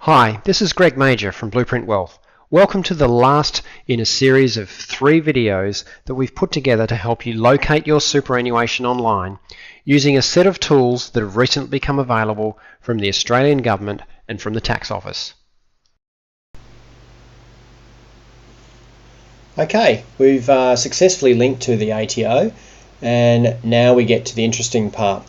Hi, this is Greg Major from Blueprint Wealth. Welcome to the last in a series of 3 videos that we've put together to help you locate your superannuation online using a set of tools that have recently become available from the Australian Government and from the Tax Office. Okay, we've successfully linked to the ATO, and now we get to the interesting part.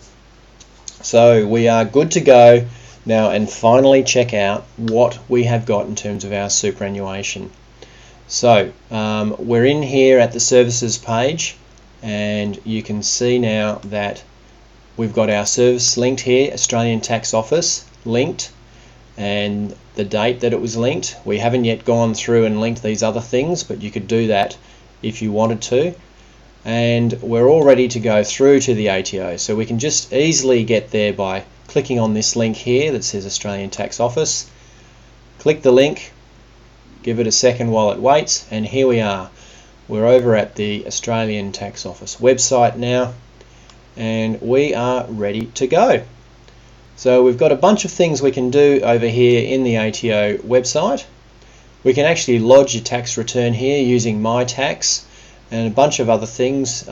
So we are good to go now and finally check out what we have got in terms of our superannuation. So we're in here at the services page, and you can see now that we've got our service linked here, Australian Tax Office linked, and the date that it was linked. We haven't yet gone through and linked these other things, but you could do that if you wanted to. And we're all ready to go through to the ATO, so we can just easily get there by clicking on this link here that says Australian Tax Office. Click the link, give it a second while it waits, and here we are. We're over at the Australian Tax Office website now, and we are ready to go. So we've got a bunch of things we can do over here in the ATO website. We can actually lodge your tax return here using My Tax and a bunch of other things.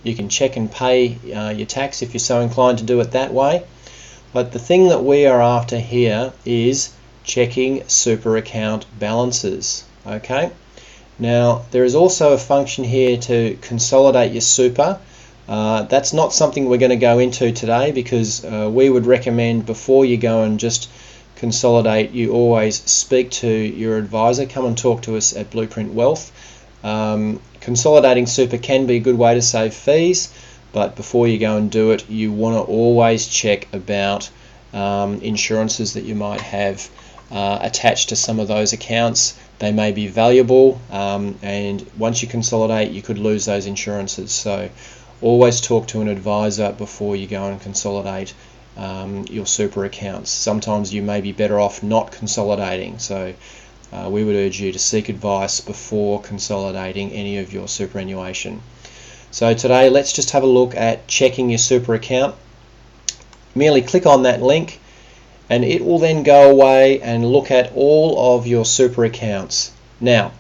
You can check and pay your tax if you're so inclined to do it that way. But the thing that we are after here is checking super account balances. Okay. Now there is also a function here to consolidate your super. That's not something we're going to go into today, because we would recommend before you go and just consolidate, you always speak to your advisor. Come and talk to us at Blueprint Wealth. Consolidating super can be a good way to save fees, but before you go and do it, you want to always check about insurances that you might have attached to some of those accounts. They may be valuable, and once you consolidate, you could lose those insurances. So always talk to an advisor before you go and consolidate your super accounts. Sometimes you may be better off not consolidating, so we would urge you to seek advice before consolidating any of your superannuation. So today let's just have a look at checking your super account. Merely click on that link and it will then go away and look at all of your super accounts. Now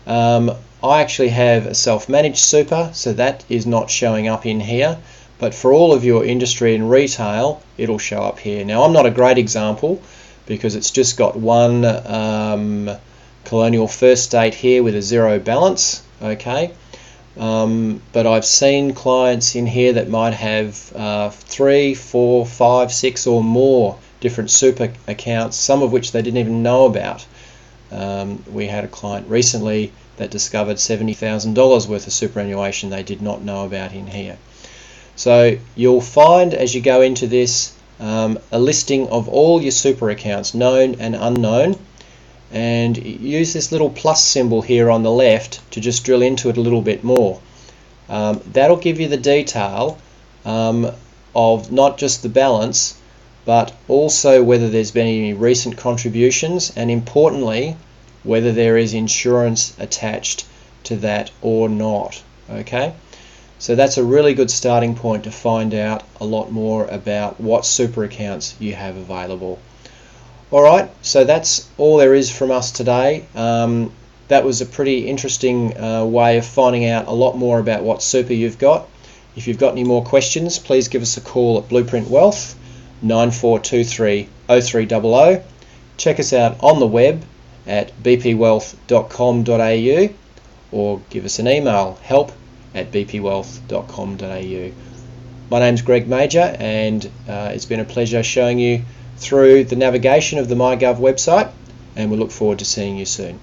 I actually have a self-managed super, so that is not showing up in here, but for all of your industry and retail it'll show up here. Now I'm not a great example because it's just got one Colonial First Date here with a 0 balance, okay, but I've seen clients in here that might have 3, 4, 5, 6 or more different super accounts, some of which they didn't even know about. We had a client recently that discovered $70,000 worth of superannuation they did not know about in here. So you'll find as you go into this a listing of all your super accounts, known and unknown, and use this little plus symbol here on the left to just drill into it a little bit more. That'll give you the detail of not just the balance, but also whether there's been any recent contributions, and importantly whether there is insurance attached to that or not. Okay, so that's a really good starting point to find out a lot more about what super accounts you have available. Alright, so that's all there is from us today. That was a pretty interesting way of finding out a lot more about what super you've got. If you've got any more questions, please give us a call at Blueprint Wealth 9423 0300. Check us out on the web at bpwealth.com.au or give us an email, help@bpwealth.com.au. My name's Greg Major, and it's been a pleasure showing you through the navigation of the myGov website, and we look forward to seeing you soon.